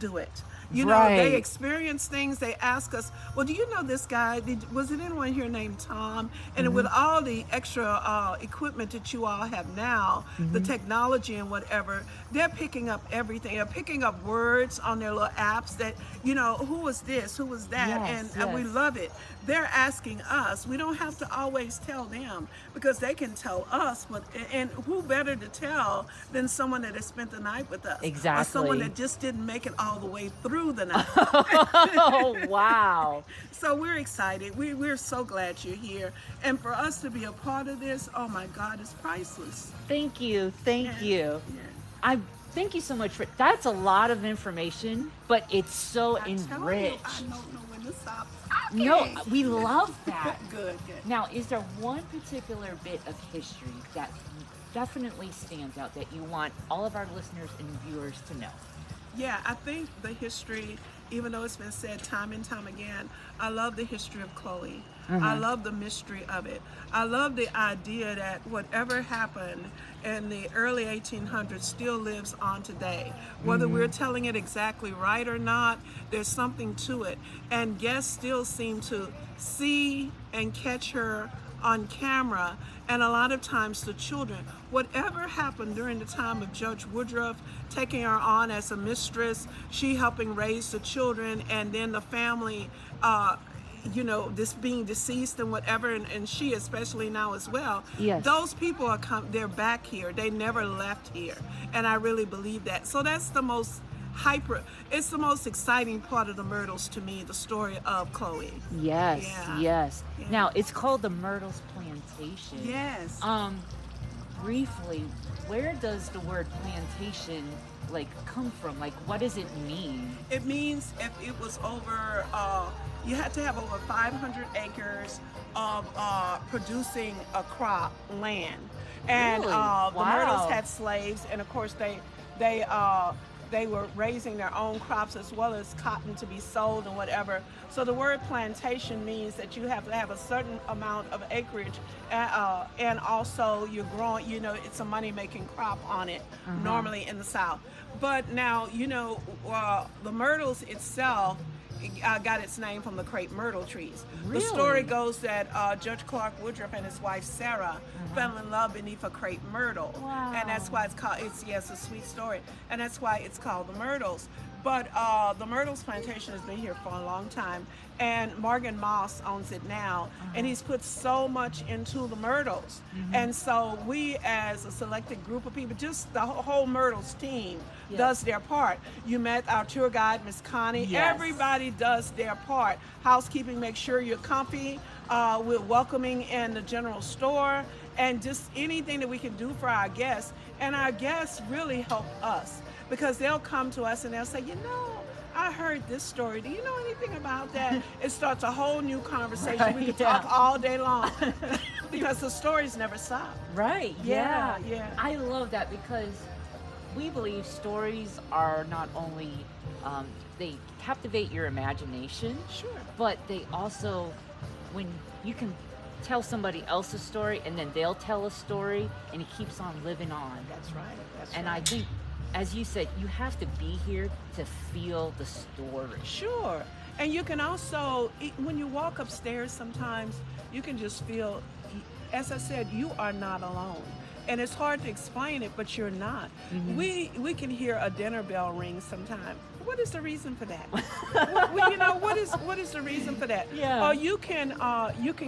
do it. You know, they experience things. They ask us, well, do you know this guy? Was it anyone here named Tom? And with all the extra equipment that you all have now, the technology and whatever, they're picking up everything. They're picking up words on their little apps that, you know, who was this? Who was that? And we love it. They're asking us. We don't have to always tell them because they can tell us. And who better to tell than someone that has spent the night with us? Exactly. Or someone that just didn't make it all the way through the night. Oh, wow. So we're excited. We're so glad you're here. And for us to be a part of this, oh my God, it's priceless. Thank you. Thank you. Yeah. Thank you so much for that's a lot of information, but it's so enriched. I don't know when to stop. No, we love that. Good. Now, is there one particular bit of history that definitely stands out that you want all of our listeners and viewers to know? Yeah, I think the history, even though it's been said time and time again, I love the history of Chloe. I love the mystery of it. I love the idea that whatever happened in the early 1800s still lives on today. Whether we're telling it exactly right or not, there's something to it. And guests still seem to see and catch her on camera, and a lot of times the children. Whatever happened during the time of Judge Woodruff, taking her on as a mistress, she helping raise the children, and then the family, you know, this being deceased and whatever, and she especially now as well. Yes. Those people are they're back here. They never left here, and I really believe that. So that's the most it's the most exciting part of the Myrtles to me, the story of Chloe. Yes. Yeah. Now, it's called the Myrtles Plantation. Yes. Briefly, where does the word plantation come from? What does it mean? It means if it was over, you had to have over 500 acres of producing a crop land. And Really? the Myrtles had slaves, and of course they were raising their own crops as well as cotton to be sold and whatever. So the word plantation means that you have to have a certain amount of acreage, and also you're growing, you know, it's a money-making crop on it, normally in the South. But now, you know, the Myrtles itself got its name from the crepe myrtle trees. Really? The story goes that Judge Clark Woodruff and his wife Sarah fell in love beneath a crepe myrtle. Wow. And that's why it's called, it's a sweet story, and that's why it's called the Myrtles. But the Myrtles Plantation has been here for a long time, and Morgan Moss owns it now, and he's put so much into the Myrtles. And so we, as a selected group of people, just the whole Myrtles team does their part. You met our tour guide, Miss Connie. Yes. Everybody does their part. Housekeeping, make sure you're comfy. We're welcoming in the general store, and just anything that we can do for our guests. And our guests really help us, because they'll come to us and they'll say, you know, I heard this story. Do you know anything about that? It starts a whole new conversation. We could talk all day long because the stories never stop. Right. Yeah. I love that because we believe stories are not only they captivate your imagination, sure, but they also, when you can tell somebody else a story and then they'll tell a story and it keeps on living on. That's right. And I think, as you said, you have to be here to feel the story. Sure. And you can also, when you walk upstairs sometimes, you can just feel, as I said, you are not alone. And it's hard to explain it, but you're not. Mm-hmm. We can hear a dinner bell ring sometime. What is the reason for that? What is the reason for that? Yeah. Or you can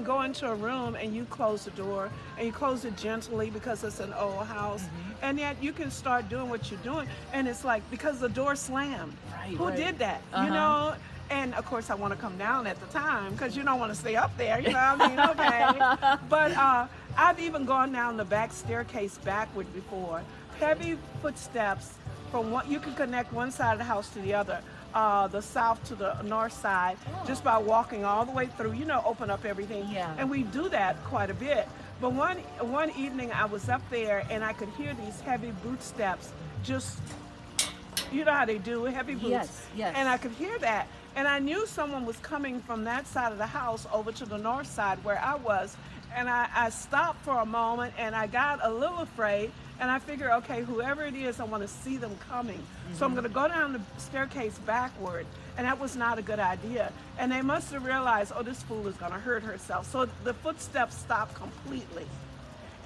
go into a room and you close the door and you close it gently because it's an old house, and yet you can start doing what you're doing, and it's like because the door slammed. Right. Who did that? You know. And of course, I want to come down at the time because you don't want to stay up there. You know what I mean? Okay. But I've even gone down the back staircase backward before. Heavy footsteps from what you can connect one side of the house to the other, the south to the north side, just by walking all the way through. Open up everything. Yeah. And we do that quite a bit. But one evening I was up there and I could hear these heavy boot steps. Just, you know how they do, heavy boots. Yes. And I could hear that. And I knew someone was coming from that side of the house over to the north side where I was. And I stopped for a moment and I got a little afraid. And I figured, okay, whoever it is, I want to see them coming. So I'm going to go down the staircase backward. And that was not a good idea. And they must have realized, oh, this fool is going to hurt herself. So the footsteps stopped completely.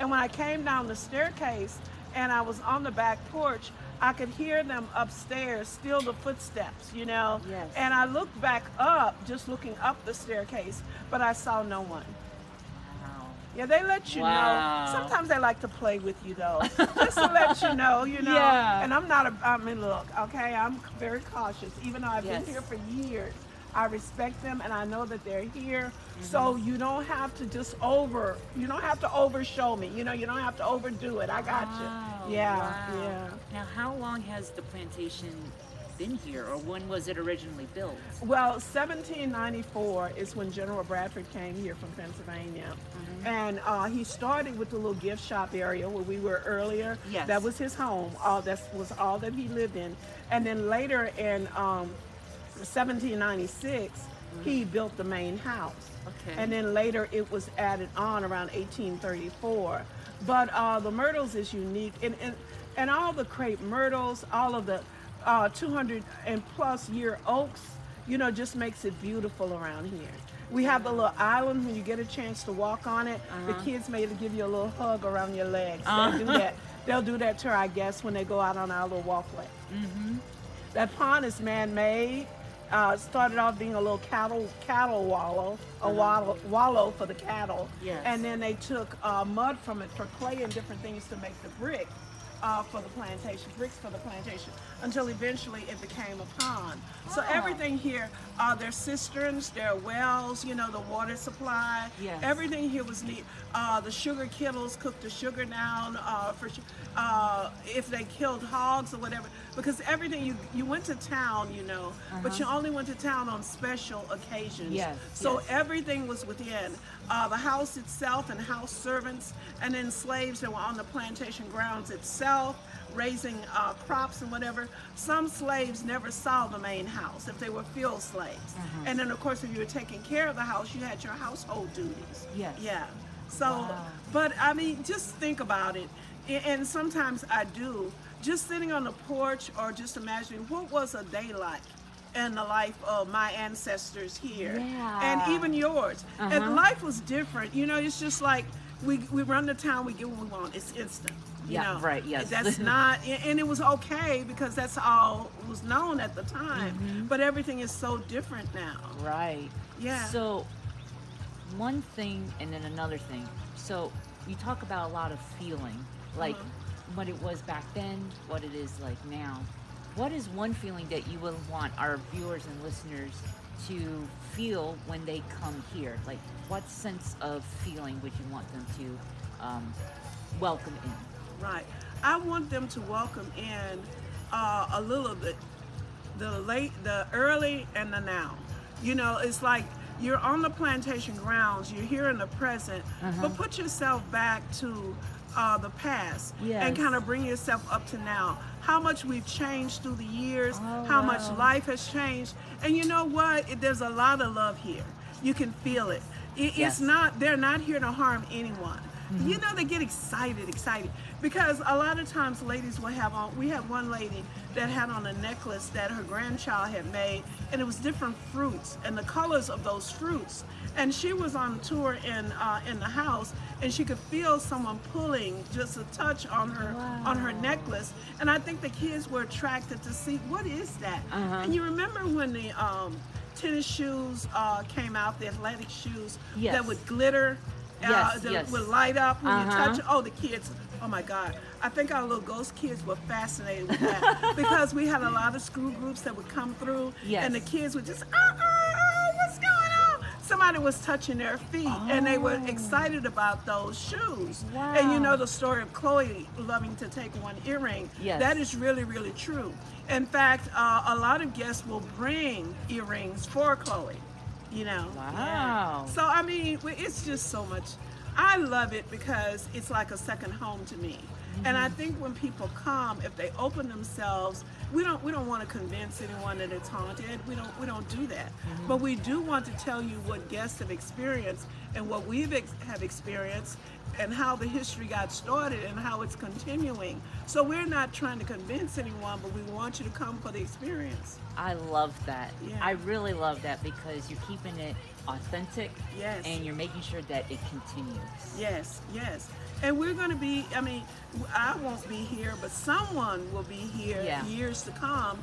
And when I came down the staircase and I was on the back porch, I could hear them upstairs, still the footsteps, Yes. And I looked back up, just looking up the staircase, but I saw no one. Wow. Yeah, they let you know. Sometimes they like to play with you, though, just to let you know, Yeah. And look, okay, I'm very cautious. Even though I've been here for years, I respect them, and I know that they're here. So you don't have to you don't have to overshow me. You don't have to overdo it. I got you. Yeah, yeah. Now, how long has the plantation been here, or when was it originally built? Well, 1794 is when General Bradford came here from Pennsylvania. And he started with the little gift shop area where we were earlier. Yes. That was his home. That was all that he lived in. And then later in 1796, he built the main house. Okay. And then later it was added on around 1834. But the Myrtles is unique. And all the crepe myrtles, all of the 200 and plus year oaks, just makes it beautiful around here. We have a little island when you get a chance to walk on it. The kids may give you a little hug around your legs. They'll do that. They'll do that to our guests when they go out on our little walkway. That pond is man-made. Started off being a little cattle wallow, wallow for the cattle. Yes. And then they took mud from it for clay and different things to make the brick for the plantation, bricks for the plantation, until eventually it became a pond. So everything here, there's cisterns, there are wells, the water supply. Yes. Everything here was neat. The sugar kettles cooked the sugar down if they killed hogs or whatever. Because everything, you went to town, but you only went to town on special occasions. Yes. So everything was within. The house itself and house servants, and then slaves that were on the plantation grounds itself, raising crops and whatever. Some slaves never saw the main house if they were field slaves. And then, of course, if you were taking care of the house, you had your household duties. Yes. Yeah. So, but I mean, just think about it. And sometimes I do. Just sitting on the porch or just imagining what was a day like in the life of my ancestors here. Yeah. And even yours. And life was different. It's just like we run to town, we get what we want. It's instant. Right, yes. That's not, and it was okay because that's all was known at the time. But everything is so different now. Right. Yeah. So, one thing and then another thing. So, you talk about a lot of feeling, like what it was back then, what it is like now. What is one feeling that you would want our viewers and listeners to feel when they come here? Like, what sense of feeling would you want them to welcome in? Right. I want them to welcome in a little bit the early and the now. You know, it's like you're on the plantation grounds, you're here in the present, but put yourself back to the past and kind of bring yourself up to now. How much we've changed through the years, how much life has changed. And you know what? There's a lot of love here. You can feel it. It's not, they're not here to harm anyone. You know, they get excited because a lot of times ladies will have on, we had one lady that had on a necklace that her grandchild had made, and it was different fruits and the colors of those fruits. And she was on tour in the house, and she could feel someone pulling just a touch on her necklace. And I think the kids were attracted to see, what is that? And you remember when the tennis shoes came out, the athletic shoes that would glitter? Would light up when you touch it. Oh, the kids, oh my God. I think our little ghost kids were fascinated with that because we had a lot of school groups that would come through and the kids would just, what's going on? Somebody was touching their feet and they were excited about those shoes. And you know the story of Chloe loving to take one earring. That is really, really true. In fact, a lot of guests will bring earrings for Chloe. You know. Wow. So I mean, it's just so much. I love it because it's like a second home to me. And I think when people come, if they open themselves, we don't want to convince anyone that it's haunted. We don't do that. But we do want to tell you what guests have experienced and what we have experienced and how the history got started and how it's continuing. So we're not trying to convince anyone, but we want you to come for the experience. I love that. I really love that because you're keeping it authentic and you're making sure that it continues. Yes. And we're going to be, I mean, I won't be here, but someone will be here years to come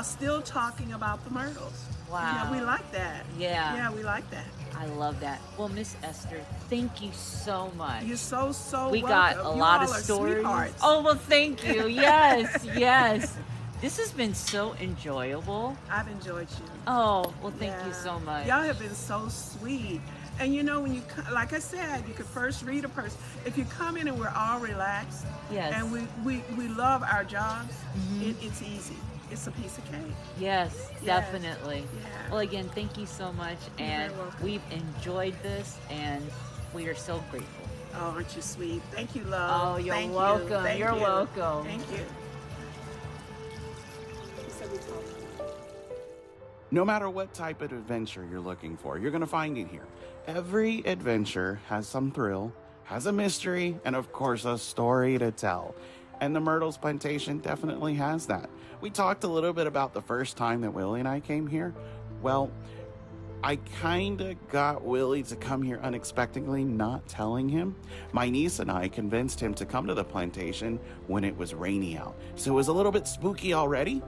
still talking about the Myrtles. Wow. Yeah, we like that. Yeah, we like that. I love that. Well, Miss Esther, thank you so much. You're so We welcome. got a lot of stories. Sweethearts. Oh, well, thank you. Yes. This has been so enjoyable. I've enjoyed you. Oh, well, thank you so much. Y'all have been so sweet. And you know, when you, like I said, you could first read a person. If you come in and we're all relaxed, and we love our jobs, it's easy. It's a piece of cake. Yes, definitely. Yeah. Well, again, thank you so much. And we've enjoyed this, and we are so grateful. Oh, aren't you sweet? Thank you, love. Oh, you're welcome. You're welcome. Thank you. No matter what type of adventure you're looking for, you're going to find it here. Every adventure has some thrill, has a mystery, and of course, a story to tell. And the Myrtles Plantation definitely has that. We talked a little bit about the first time that Willie and I came here. Well, I kind of got Willie to come here unexpectedly, not telling him. My niece and I convinced him to come to the plantation when it was rainy out. So it was a little bit spooky already,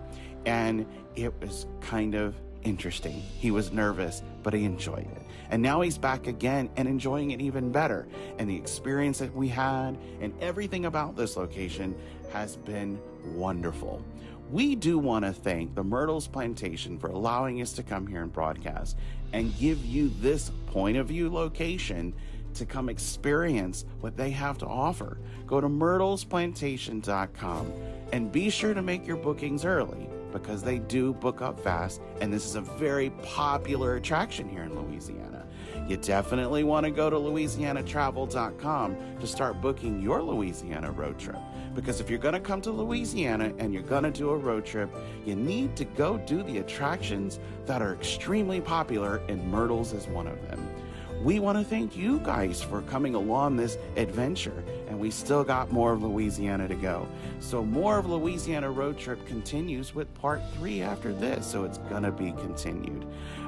and it was kind of interesting. He was nervous, but he enjoyed it. And now he's back again and enjoying it even better. And the experience that we had and everything about this location has been wonderful. We do want to thank the Myrtles Plantation for allowing us to come here and broadcast and give you this point of view location to come experience what they have to offer. Go to myrtlesplantation.com and be sure to make your bookings early because they do book up fast, and this is a very popular attraction here in Louisiana. You definitely want to go to louisianatravel.com to start booking your Louisiana road trip. Because if you're going to come to Louisiana and you're going to do a road trip, you need to go do the attractions that are extremely popular, and Myrtles is one of them. We want to thank you guys for coming along this adventure, and we still got more of Louisiana to go. So more of Louisiana Road Trip continues with part 3 after this, so it's going to be continued.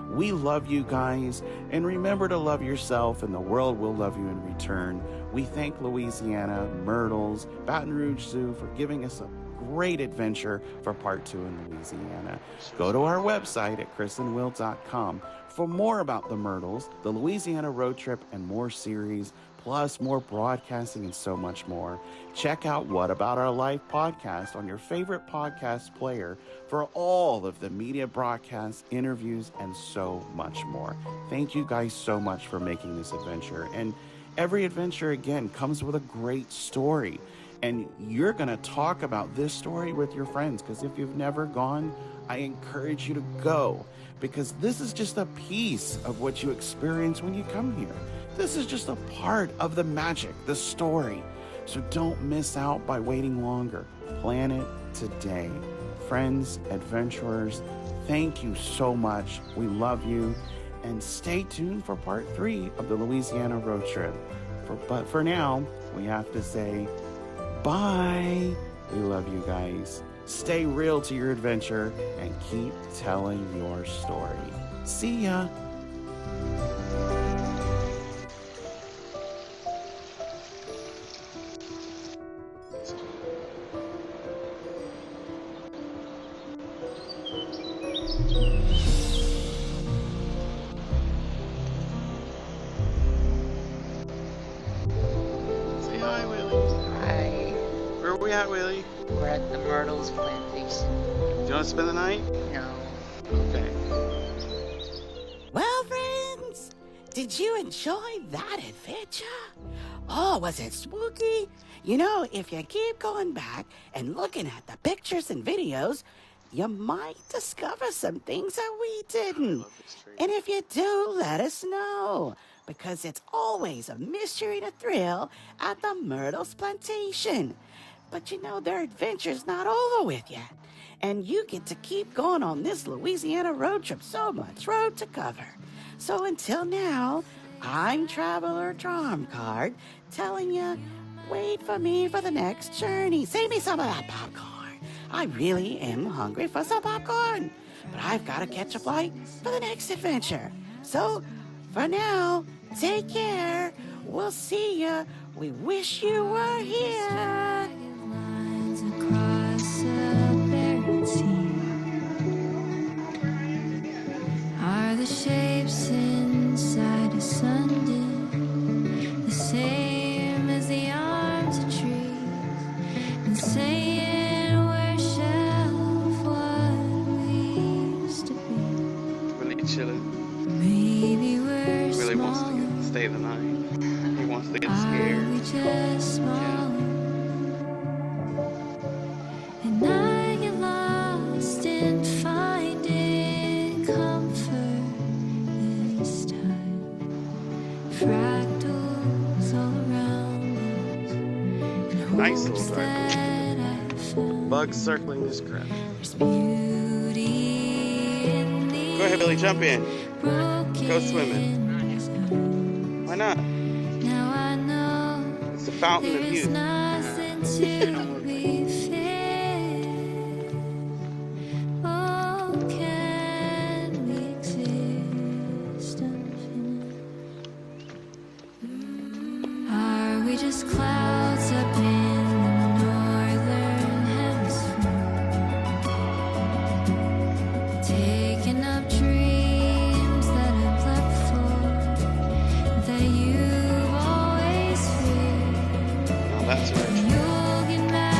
We love you guys, and remember to love yourself, and the world will love you in return. We thank Louisiana, Myrtles, Baton Rouge Zoo for giving us a great adventure for part 2 in Louisiana. Go to our website at chrisandwill.com for more about the Myrtles, the Louisiana road trip, and more series, plus more broadcasting and so much more. Check out What About Our Life podcast on your favorite podcast player for all of the media broadcasts, interviews, and so much more. Thank you guys so much for making this adventure. And every adventure, again, comes with a great story. And you're going to talk about this story with your friends, because if you've never gone, I encourage you to go, because this is just a piece of what you experience when you come here. This is just a part of the magic, the story. So don't miss out by waiting longer. Plan it today. Friends, adventurers, thank you so much. We love you. And stay tuned for part 3 of the Louisiana road trip. But for now, we have to say bye. We love you guys. Stay real to your adventure and keep telling your story. See ya. Say hi, Willie. Hi. Where are we at, Willie? We're at the Myrtles Plantation. Do you want to spend the night? No. Okay. Well, friends, did you enjoy that adventure? Oh, was it spooky? You know, if you keep going back and looking at the pictures and videos, you might discover some things that we didn't. And if you do, let us know, because it's always a mystery and a thrill at the Myrtles Plantation. But you know, their adventure's not over with yet. And you get to keep going on this Louisiana road trip. So much road to cover. So until now, I'm Traveler Charm Card telling you, wait for me for the next journey. Save me some of that popcorn. I really am hungry for some popcorn. But I've got to catch a flight for the next adventure. So for now, take care. We'll see you. We wish you were here. Across a barren sea are the shapes inside a sundial, the same as the arms of trees, and saying we're shell of what we used to be. Willie chilling. Maybe we're Willie wants small. to stay the night. He wants to get Are scared. we just small? Yeah. And I get lost in finding comfort this time. Fractals all around us. And Nice hopes little that I found. Bugs circling this crap. There's beauty in the Go ahead, Billy, jump in. broken Go swimming. Why not? Now I know It's the fountain there of is youth. nothing to be feared. Oh, can we exist infinite? Are we just clouds up in the northern hemisphere, taking up dreams that I've left for, that you've always feared? Well, that's original. You'll get mad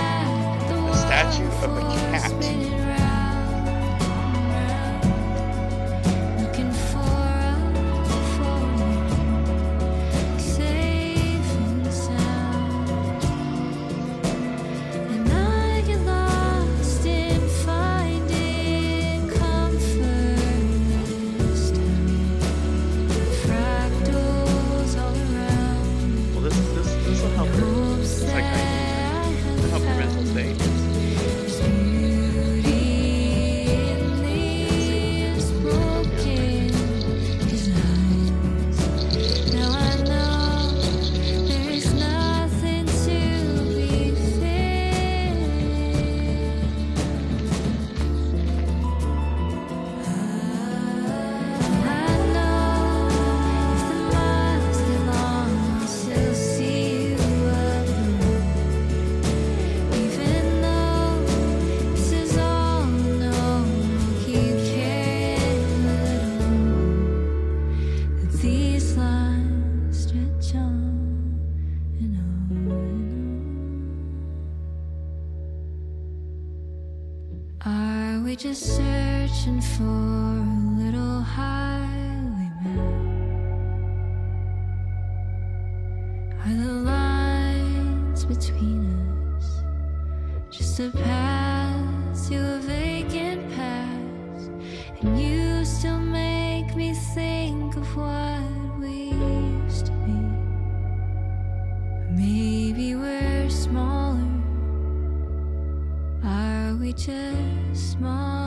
reach a small